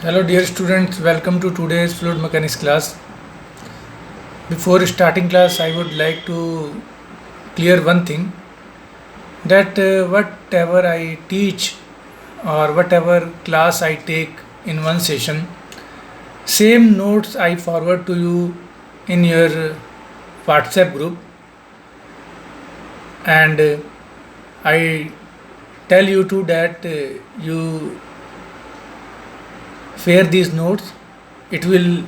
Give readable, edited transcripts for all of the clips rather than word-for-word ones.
Hello dear students, welcome to today's fluid mechanics class. Before starting class, I would like to clear one thing that whatever I teach or whatever class I take in one session, same notes I forward to you in your WhatsApp group, and I tell you to that you share these notes. It will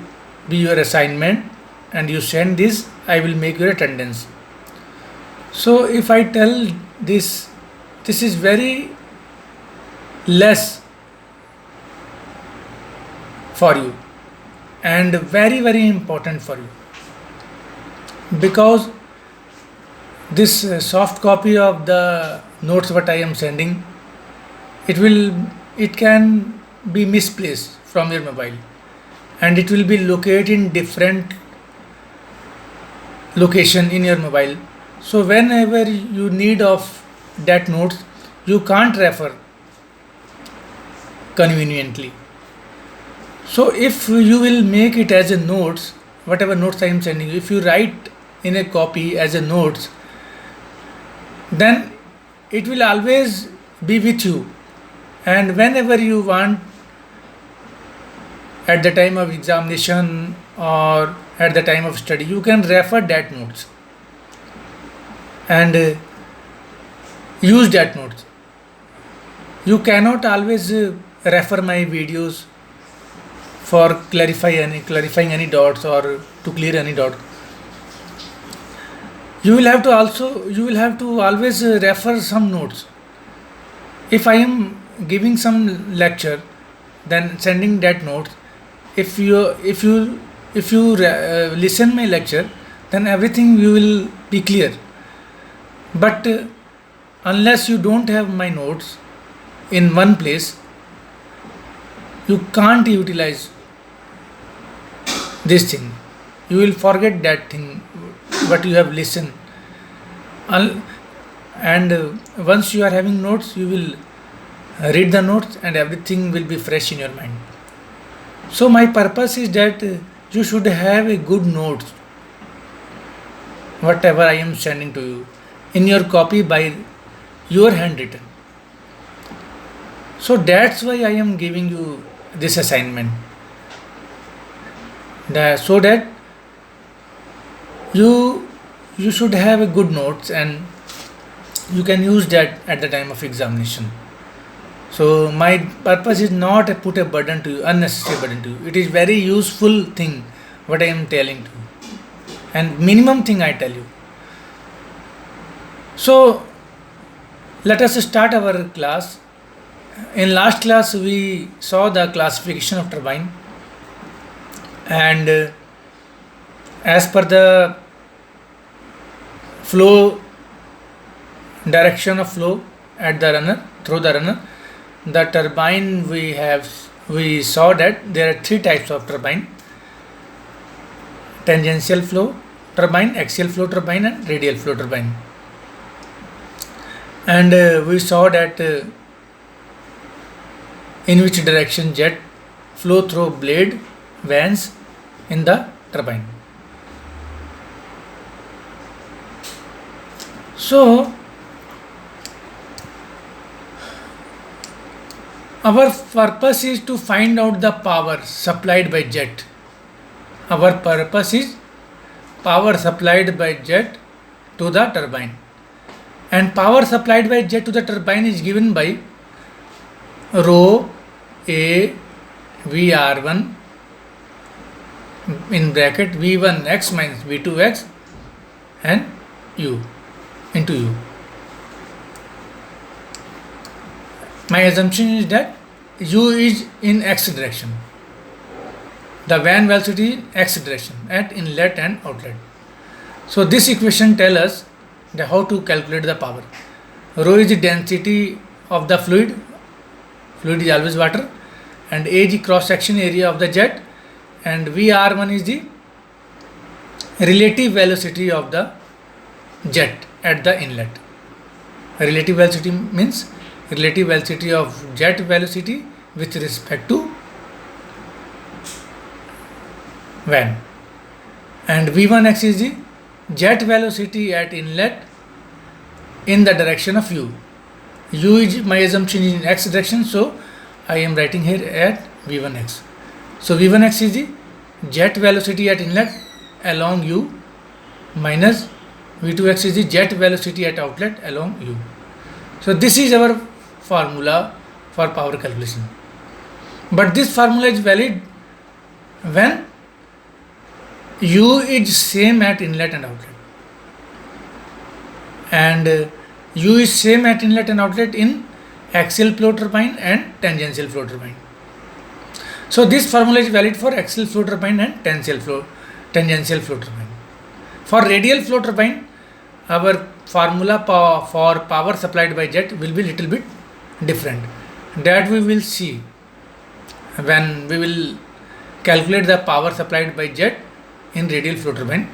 be your assignment, and you send this. I will make your attendance. So if I tell this is very less for you and very important for you, because this soft copy of the notes what I am sending, it can be misplaced from your mobile, and it will be located in different location in your mobile. So whenever you need of that notes, you can't refer conveniently. So if you will make it as a notes, whatever notes I am sending you, if you write in a copy as a notes, then it will always be with you, and whenever you want, at the time of examination or at the time of study, you can refer that notes and use that notes. You cannot always refer my videos for clarifying any doubts or to clear any doubt. You will have to always refer some notes. If I am giving some lecture, then sending that notes, if you listen my lecture, then everything you will be clear. But unless you don't have my notes in one place, you can't utilize this thing. You will forget that thing what you have listened. And once you are having notes, you will read the notes, and everything will be fresh in your mind. So my purpose is that you should have a good notes, whatever I am sending to you, in your copy by your handwritten. So that's why I am giving you this assignment, so that you should have a good notes, and you can use that at the time of examination. So my purpose is not to put a burden to you, unnecessary burden to you. It is very useful thing what I am telling to you, and minimum thing I tell you. So let us start our class. In last class we saw the classification of turbine, and as per the flow, direction of flow at the runner, through the runner, the turbine we saw that there are three types of turbine: tangential flow turbine, axial flow turbine, and radial flow turbine. And we saw that in which direction jet flow through blade vanes in the turbine. So our purpose is to find out the power supplied by jet. Our purpose is power supplied by jet to the turbine, and power supplied by jet to the turbine is given by rho A VR1 in bracket V1x minus V2x and U into U. My assumption is that U is in x direction. The van velocity in x direction at inlet and outlet. So this equation tells us that how to calculate the power. Rho is the density of the fluid. Fluid is always water, and A is the cross section area of the jet, and VR1 is the relative velocity of the jet at the inlet. Relative velocity means relative velocity of jet velocity with respect to van, and v1x is the jet velocity at inlet in the direction of u. U is, my assumption is in x direction, so I am writing here at v1x. So v1x is the jet velocity at inlet along u minus v2x is the jet velocity at outlet along u. So this is our formula for power calculation. But this formula is valid when u is same at inlet and outlet, and u is same at inlet and outlet in axial flow turbine and tangential flow turbine. So this formula is valid for axial flow turbine and tangential flow turbine. For radial flow turbine, our formula for power supplied by jet will be little bit different. That we will see when we will calculate the power supplied by jet in radial flow turbine.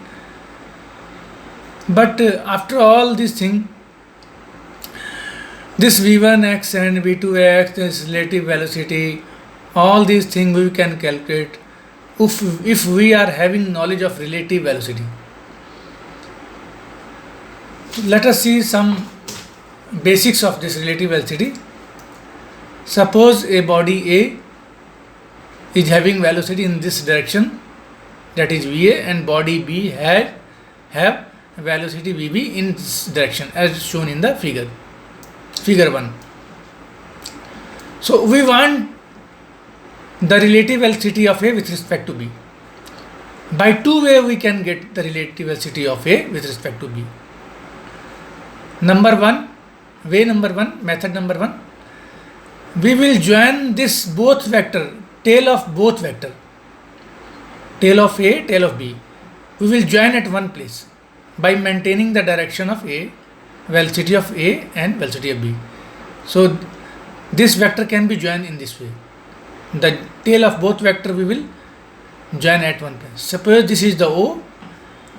But after all this thing, this v1x and v2x, this relative velocity, all these things we can calculate if we are having knowledge of relative velocity. Let us see some basics of this relative velocity. Suppose a body A is having velocity in this direction, that is VA, and body B have velocity VB in this direction as shown in the figure 1. So we want the relative velocity of A with respect to B. By two ways we can get the relative velocity of A with respect to B. Method number one, we will join this both vector, tail of both vector, tail of A, tail of B. We will join at one place by maintaining the direction of A, velocity of A and velocity of B. So this vector can be joined in this way. The tail of both vector we will join at one place. Suppose this is the O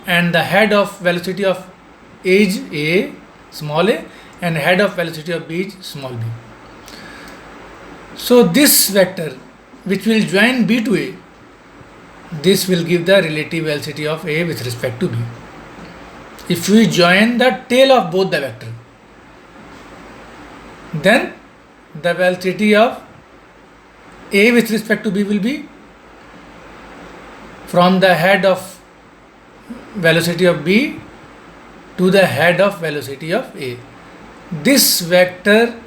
and the head of velocity of A is A, small a, and head of velocity of B is small b. So this vector which will join B to A, this will give the relative velocity of A with respect to B. If we join the tail of both the vector, then the velocity of A with respect to B will be from the head of velocity of B to the head of velocity of A. This vector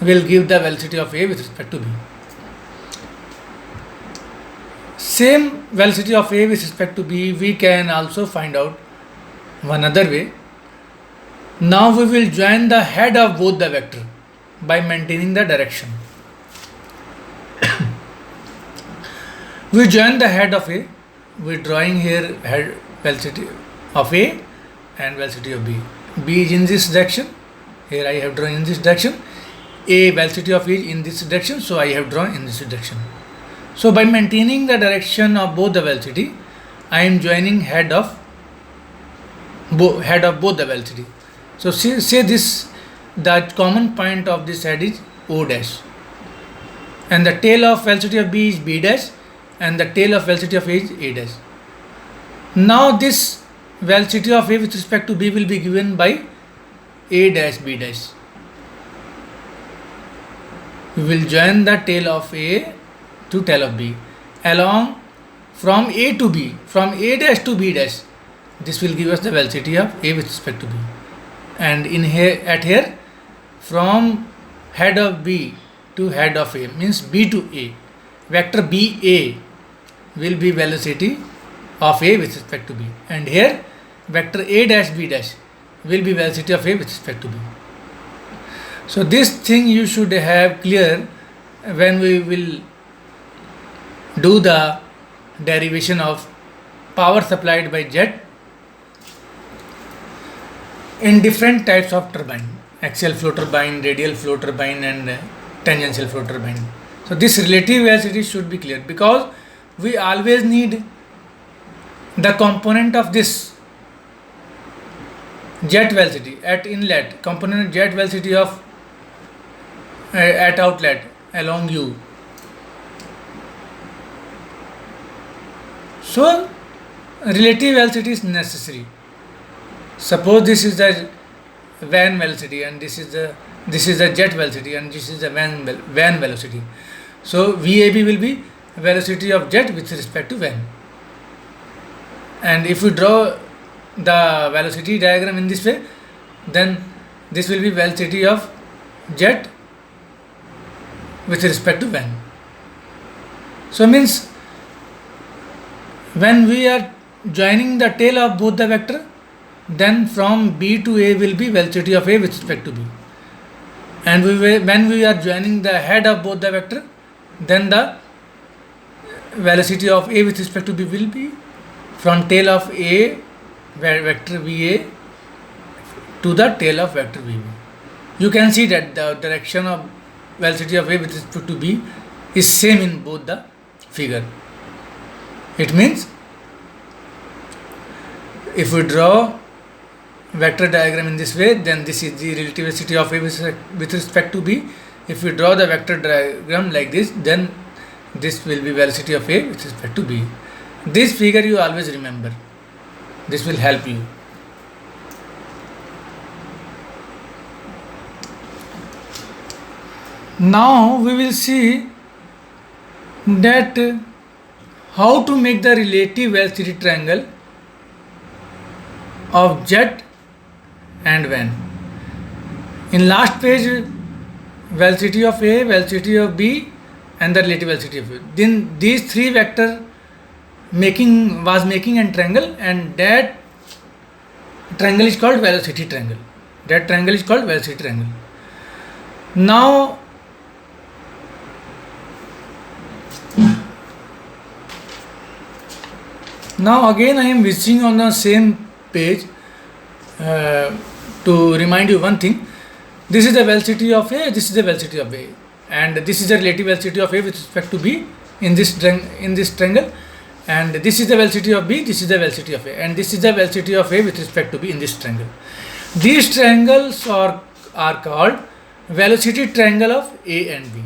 will give the velocity of A with respect to B. Same velocity of A with respect to B we can also find out one other way. Now we will join the head of both the vector by maintaining the direction. We join the head of A. We are drawing here head velocity of A and velocity of B. B is in this direction. Here I have drawn in this direction. A velocity of A is in this direction, so I have drawn in this direction. So by maintaining the direction of both the velocity, I am joining head of both the velocity. So say this, the common point of this head is O dash, and the tail of velocity of B is B dash, and the tail of velocity of A is A dash. Now this velocity of A with respect to B will be given by A dash B dash. We will join the tail of A to tail of B along from A to B, from A dash to B dash. This will give us the velocity of A with respect to B. And in here from head of B to head of A means B to A, vector BA will be velocity of A with respect to B, and here vector A dash B dash will be velocity of A with respect to B. So this thing you should have clear when we will do the derivation of power supplied by jet in different types of turbine, axial flow turbine, radial flow turbine and tangential flow turbine. So this relative velocity should be clear, because we always need the component of this jet velocity at inlet, component jet velocity of at outlet along U. So relative velocity is necessary. Suppose this is the van velocity and this is the jet velocity and this is the van velocity. So VAB will be velocity of jet with respect to van. And if we draw the velocity diagram in this way, then this will be velocity of jet with respect to van. So means when we are joining the tail of both the vector, then from B to A will be velocity of A with respect to B. And when we are joining the head of both the vector, then the velocity of A with respect to B will be from tail of A vector VA to the tail of vector VB. You can see that the direction of velocity of A with respect to B is same in both the figure. It means if we draw vector diagram in this way, then this is the relative velocity of A with respect to B. If we draw the vector diagram like this, then this will be velocity of A with respect to B. This figure you always remember. This will help you. Now we will see that how to make the relative velocity triangle of jet and van. In last page, velocity of A, velocity of B and the relative velocity of A. Then these three vector was making a triangle, and that triangle is called velocity triangle. That triangle is called velocity triangle. Now again I am visiting on the same page to remind you one thing. This is the velocity of A, this is the velocity of A, and this is the relative velocity of A with respect to B in this triangle, and this is the velocity of B, this is the velocity of A, and this is the velocity of A with respect to B in this triangle. These triangles are called velocity triangle of A and B,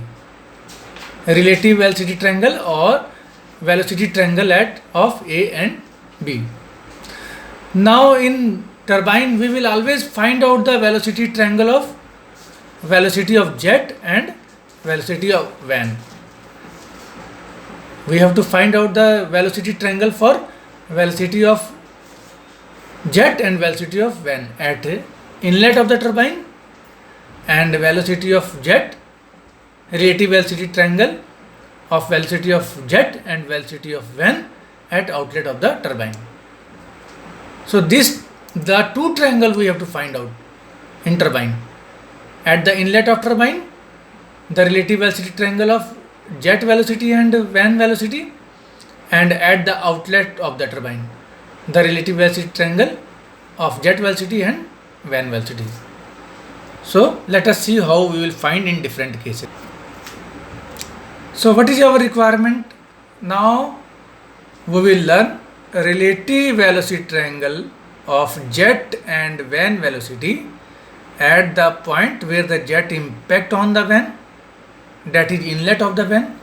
relative velocity triangle or velocity triangle of A and B. Now in turbine we will always find out the velocity triangle of velocity of jet and velocity of van. We have to find out the velocity triangle for velocity of jet and velocity of van at inlet of the turbine, and velocity of jet, relative velocity triangle of velocity of jet and velocity of van at outlet of the turbine. So the two triangle we have to find out in turbine. At the inlet of turbine, the relative velocity triangle of jet velocity and van velocity, and at the outlet of the turbine, the relative velocity triangle of jet velocity and van velocity. So let us see how we will find in different cases. So what is our requirement? Now we will learn relative velocity triangle of jet and van velocity at the point where the jet impact on the van, that is inlet of the van,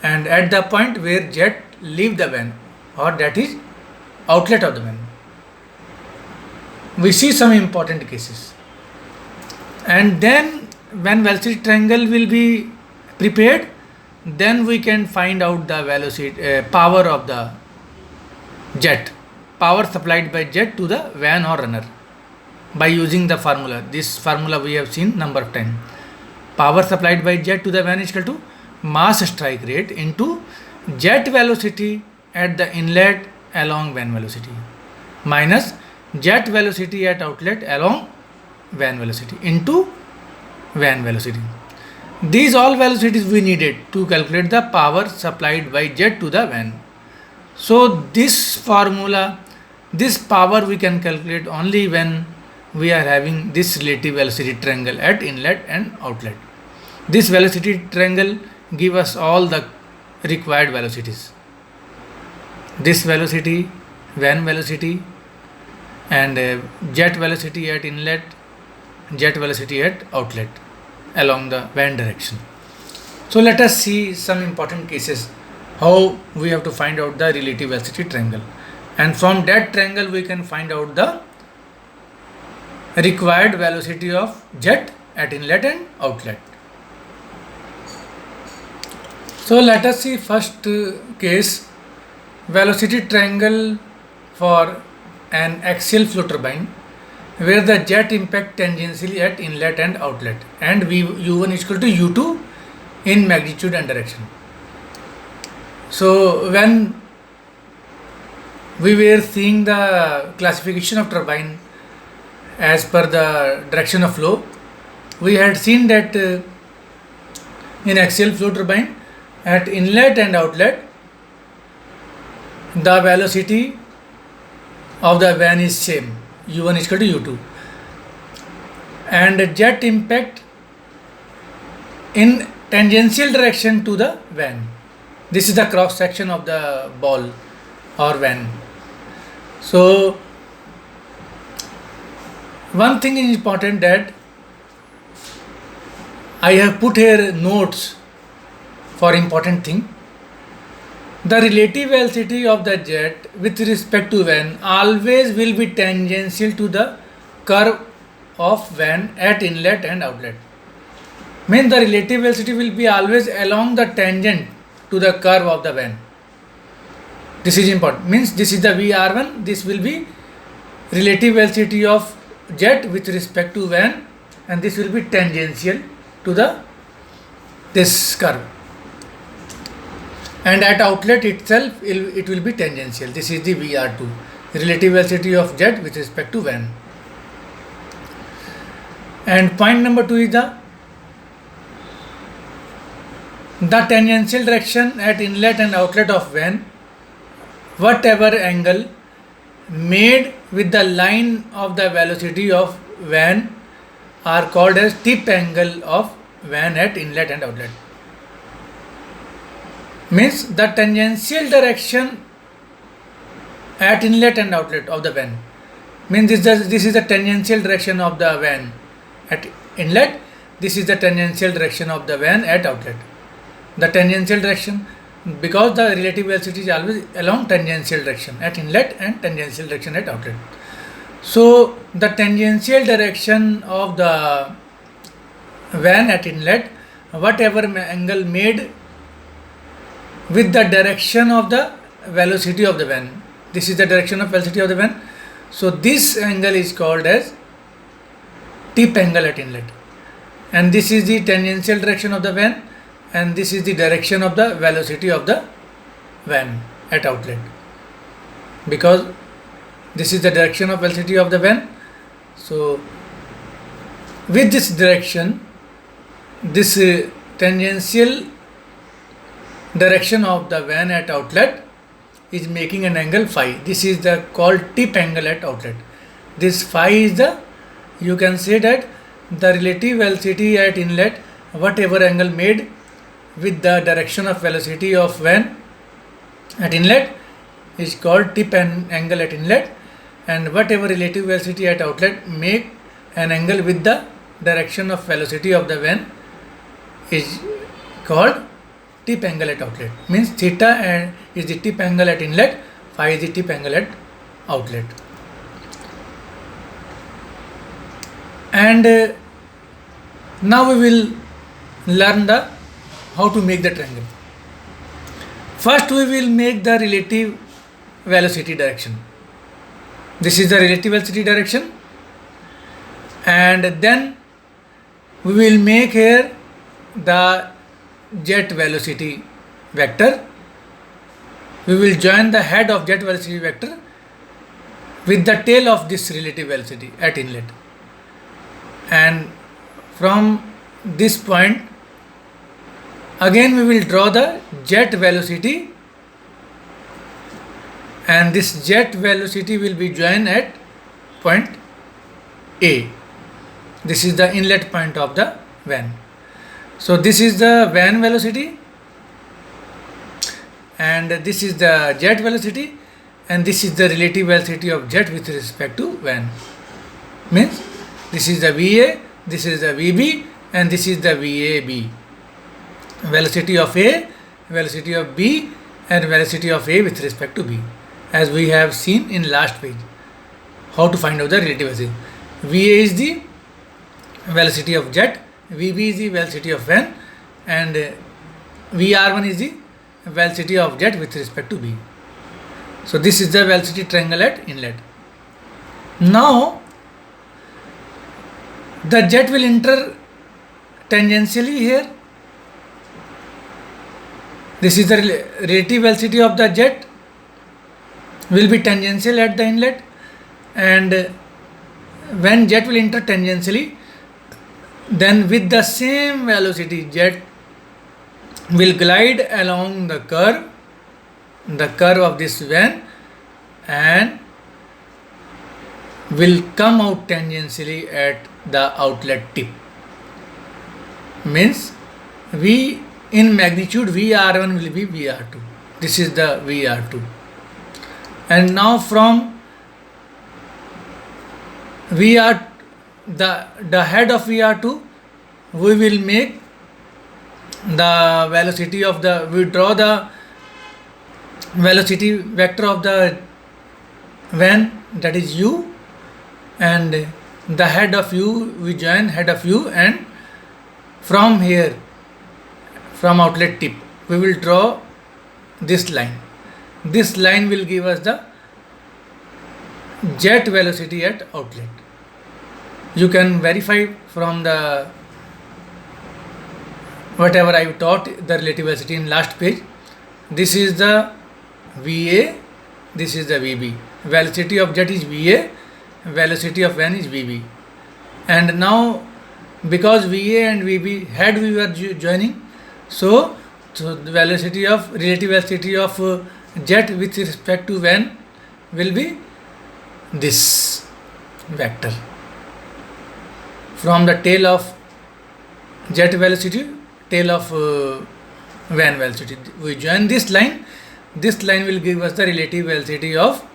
and at the point where jet leave the van, or that is outlet of the van. We see some important cases, and then when velocity triangle will be prepared, then we can find out the velocity power of the jet, power supplied by jet to the van or runner by using the formula. This formula we have seen number of times. Power supplied by jet to the van is equal to mass strike rate into jet velocity at the inlet along van velocity minus jet velocity at outlet along van velocity into van velocity. These all velocities we needed to calculate the power supplied by jet to the van. So this formula, this power we can calculate only when we are having this relative velocity triangle at inlet and outlet. This velocity triangle give us all the required velocities. This velocity, van velocity, and jet velocity at inlet, jet velocity at outlet along the van direction. So let us see some important cases how we have to find out the relative velocity triangle, and from that triangle we can find out the required velocity of jet at inlet and outlet. So let us see first case, velocity triangle for an axial flow turbine where the jet impact tangentially at inlet and outlet, and u1 is equal to u2 in magnitude and direction. So when we were seeing the classification of turbine as per the direction of flow, we had seen that in axial flow turbine at inlet and outlet the velocity of the van is same, u1 is equal to u2, and jet impact in tangential direction to the van. This is the cross section of the ball or van. So one thing is important, that I have put here notes for important thing. The relative velocity of the jet with respect to van always will be tangential to the curve of van at inlet and outlet. Means the relative velocity will be always along the tangent to the curve of the van. This is important. Means this is the VR1, this will be relative velocity of jet with respect to van, and this will be tangential to this curve. And at outlet itself it will be tangential. This is the VR2, relative velocity of jet with respect to van. And point number 2 is the tangential direction at inlet and outlet of van, whatever angle made with the line of the velocity of van are called as tip angle of van at inlet and outlet. Means the tangential direction at inlet and outlet of the van, means this is the tangential direction of the van at inlet, this is the tangential direction of the van at outlet. The tangential direction, because the relative velocity is always along tangential direction at inlet and tangential direction at outlet. So the tangential direction of the van at inlet, whatever angle made with the direction of the velocity of the van, this is the direction of velocity of the van, so this angle is called as tip angle at inlet, and this is the tangential direction of the van, and this is the direction of the velocity of the van at outlet, because this is the direction of velocity of the van. So with this direction, this tangential direction of the van at outlet is making an angle phi. This is the called tip angle at outlet. This phi is the, you can say that the relative velocity at inlet, whatever angle made with the direction of velocity of van at inlet is called tip angle at inlet, and whatever relative velocity at outlet make an angle with the direction of velocity of the van is called tip angle at outlet. Means theta is the tip angle at inlet, phi is the tip angle at outlet. And now we will learn how to make the triangle. First we will make the relative velocity direction. This is the relative velocity direction, and then we will make here the jet velocity vector. We will join the head of jet velocity vector with the tail of this relative velocity at inlet, and from this point again we will draw the jet velocity, and this jet velocity will be joined at point A. This is the inlet point of the van. So this is the van velocity, and this is the jet velocity, and this is the relative velocity of jet with respect to van. Means this is the VA, this is the VB, and this is the VAB. Velocity of A, velocity of B, and velocity of A with respect to B, as we have seen in last page. How to find out the relative velocity? VA is the velocity of jet, VB is the velocity of van, and VR1 is the velocity of jet with respect to B. So this is the velocity triangle at inlet. Now the jet will enter tangentially here. This is the relative velocity of the jet will be tangential at the inlet, and when jet will enter tangentially, then with the same velocity jet will glide along the curve of this van, and will come out tangentially at the outlet tip. Means V in magnitude VR1 will be VR2. This is the VR2. And now from VR, the head of VR2, we will make the velocity of the, we draw the velocity vector of the van, that is U, and the head of U, we join head of U, and from here, from outlet tip, we will draw this line. This line will give us the jet velocity at outlet. You can verify from the whatever I taught the relative velocity in last page. This is the VA, this is the VB. Velocity of jet is VA, velocity of van is VB. And now because VA and VB head we were joining, so the velocity of relative velocity of jet with respect to van will be this vector. From the tail of jet velocity, tail of van velocity, we join this line. This line will give us the relative velocity of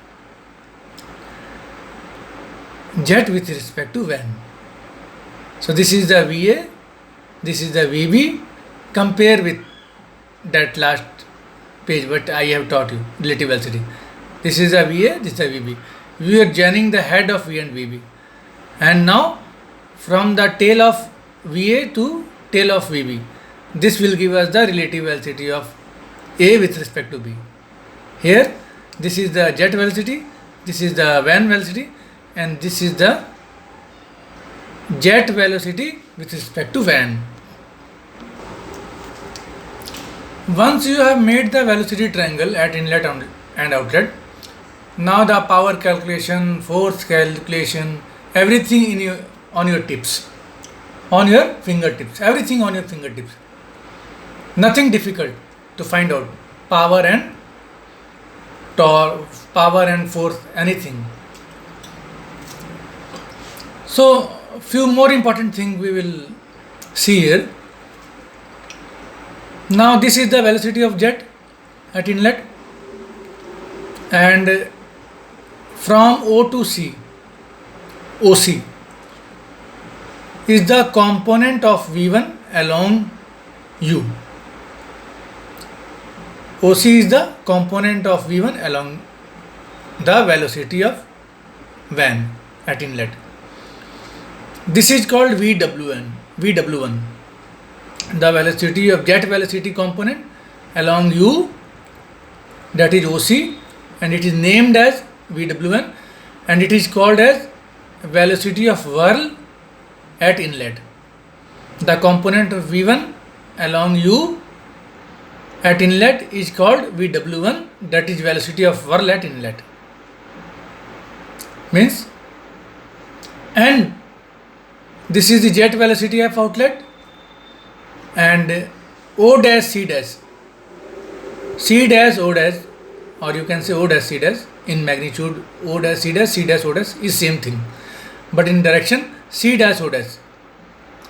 jet with respect to van. So this is the VA, this is the VB. Compare with that last page what I have taught you, relative velocity. This is the VA, this is the VB. We are joining the head of V and VB. And now from the tail of VA to tail of VB, this will give us the relative velocity of A with respect to B. Here, this is the jet velocity, this is the van velocity, and this is the jet velocity with respect to van. Once you have made the velocity triangle at inlet and outlet, now the power calculation, force calculation, everything on your tips, on your fingertips, everything on your fingertips. Nothing difficult to find out power and torque, power and force, anything. So few more important things we will see here. Now this is the velocity of jet at inlet, and from O to C, OC is the component of V1 along U. OC is the component of V1 along the velocity of van at inlet. This is called VW1. The velocity of jet velocity component along U, that is OC, and it is named as VW1, and it is called as velocity of whirl at inlet. The component of V1 along U at inlet is called VW1, that is velocity of whirl at inlet. Means, and this is the jet velocity of outlet, and O dash C dash, C dash O dash, or you can say O dash C dash, in magnitude O dash C dash O dash is same thing, but in direction C dash O dash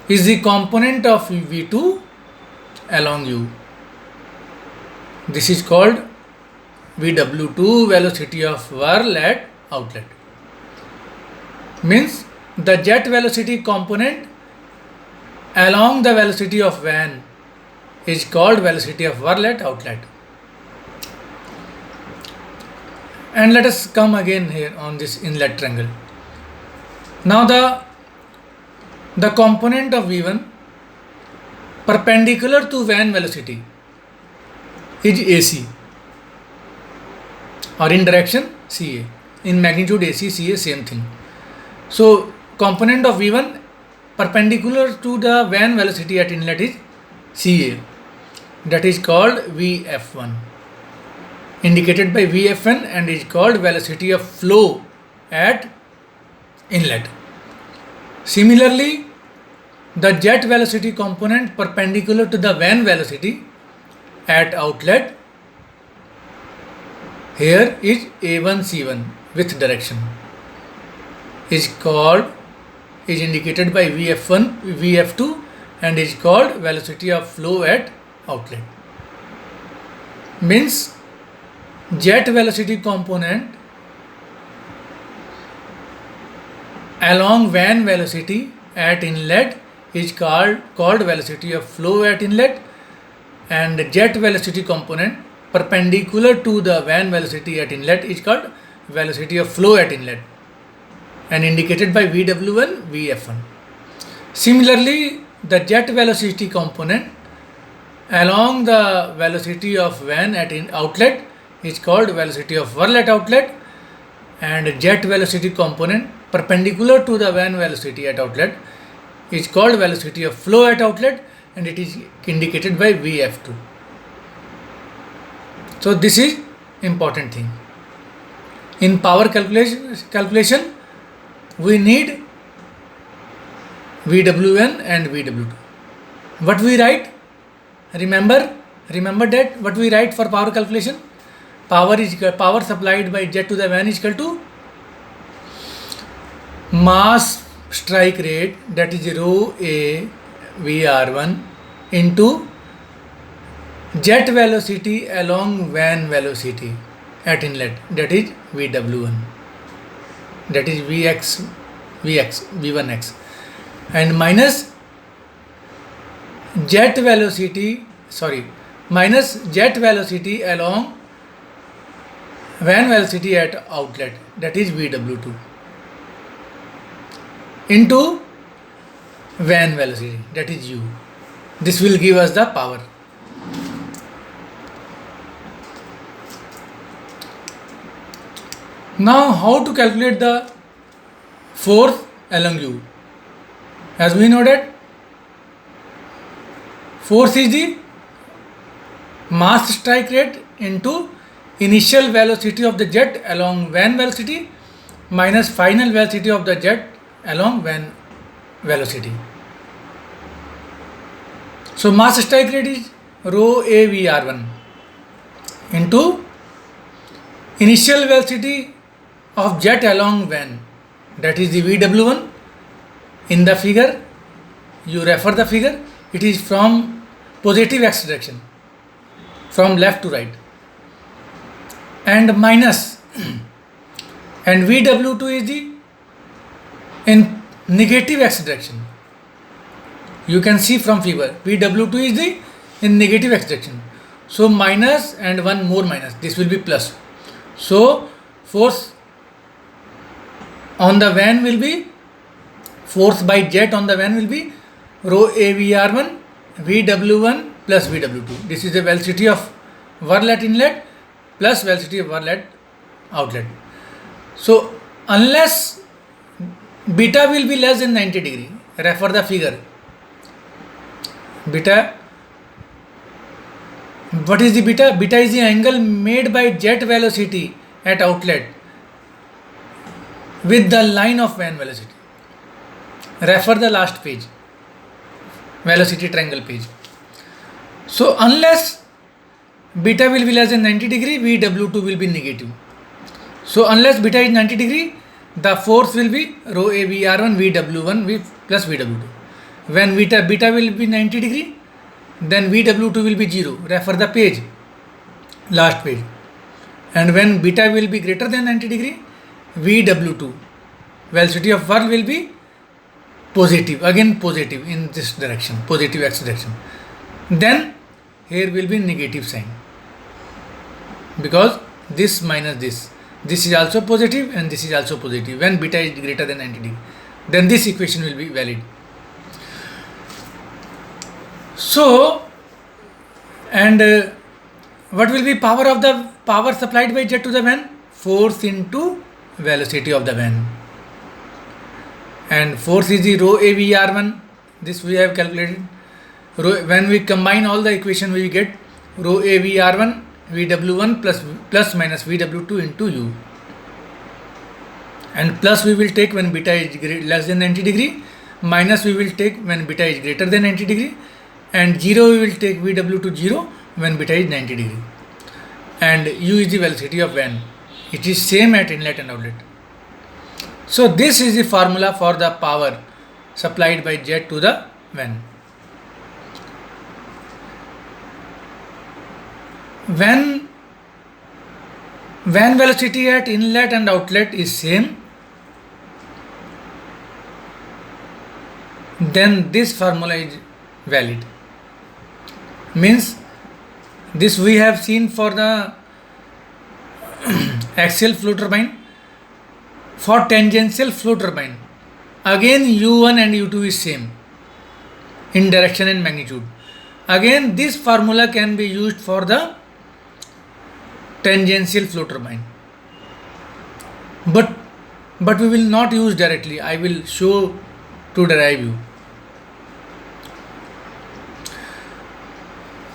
is the component of V2 along U. This is called VW2, velocity of whirl at outlet. Means the jet velocity component along the velocity of van is called velocity of whirl at outlet. And let us come again here on this inlet triangle. Now the component of V1 perpendicular to van velocity is AC, or in direction CA. In magnitude AC, CA, same thing. So component of V1 perpendicular to the van velocity at inlet is CA. That is called VF1, indicated by VFN, and is called velocity of flow at inlet. Similarly, the jet velocity component perpendicular to the van velocity at outlet here is A1C1 with direction is indicated by VF1, VF2, and is called velocity of flow at outlet. Means jet velocity component along van velocity at inlet is called velocity of flow at inlet, and jet velocity component perpendicular to the van velocity at inlet is called velocity of flow at inlet, and indicated by VW1, VF1. Similarly, the jet velocity component along the velocity of van at outlet is called velocity of whirl at outlet, and jet velocity component perpendicular to the van velocity at outlet is called velocity of flow at outlet, and it is indicated by VF2. So this is important thing. In power calculation we need VW1 and VW2. What we write? Remember that what we write for power calculation? Power supplied by jet to the van is equal to mass strike rate, that is rho A VR1, into jet velocity along van velocity at inlet, that is VW1, that is V1x, and minus jet velocity along van velocity at outlet, that is VW2, into van velocity, that is U. This will give us the power. Now how to calculate the force along U? As we know that force is the mass strike rate into initial velocity of the jet along van velocity minus final velocity of the jet along van velocity. So mass strike rate is rho A VR1 into initial velocity of jet along van, that is the VW1. In the figure, you refer the figure, it is from positive x direction, from left to right, and minus and VW2 is the in negative x direction. You can see from figure VW2 is the in negative x direction. So minus and one more minus, this will be plus. So force on the van will be, force by jet on the van will be rho A VR1 VW1 plus VW2. This is the velocity of whirl at inlet plus velocity of whirl at outlet. So unless beta will be less than 90 degree, refer the figure. Beta, what is the beta? Beta is the angle made by jet velocity at outlet with the line of van velocity. Refer the last page, velocity triangle page. So unless beta will be less than 90 degree, VW2 will be negative. So unless beta is 90 degree, the force will be rho A VR1 VW1 plus VW2. When beta will be 90 degree, then VW2 will be 0. Refer the page, last page. And when beta will be greater than 90 degree, VW2, velocity of whirl, will be positive, again positive in this direction, positive x direction. Then here will be negative sign, because this minus this, this is also positive and this is also positive when beta is greater than 90 degree, then this equation will be valid. So, and what will be power supplied by jet to the van? Force into velocity of the van, and force is the rho AVR1. This we have calculated. When we combine all the equation, we get rho AVR1 VW1 plus minus VW2 into U, and plus we will take when beta is less than 90 degree, minus we will take when beta is greater than 90 degree, and 0 we will take VW2 0 when beta is 90 degree, and U is the velocity of van. It is same at inlet and outlet. So this is the formula for the power supplied by jet to the van. When van velocity at inlet and outlet is same, then this formula is valid. Means this we have seen for the axial flow turbine. For tangential flow turbine, again U1 and U2 is same in direction and magnitude. Again this formula can be used for the tangential flow turbine, but we will not use directly. I will show to derive you.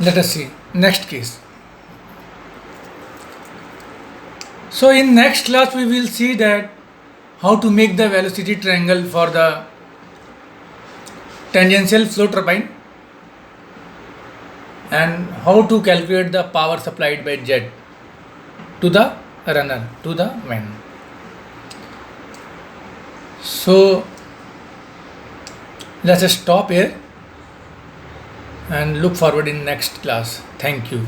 Let us see next case. So in next class we will see that how to make the velocity triangle for the tangential flow turbine and how to calculate the power supplied by jet to the runner, to the van. So let us stop here and look forward in next class. Thank you.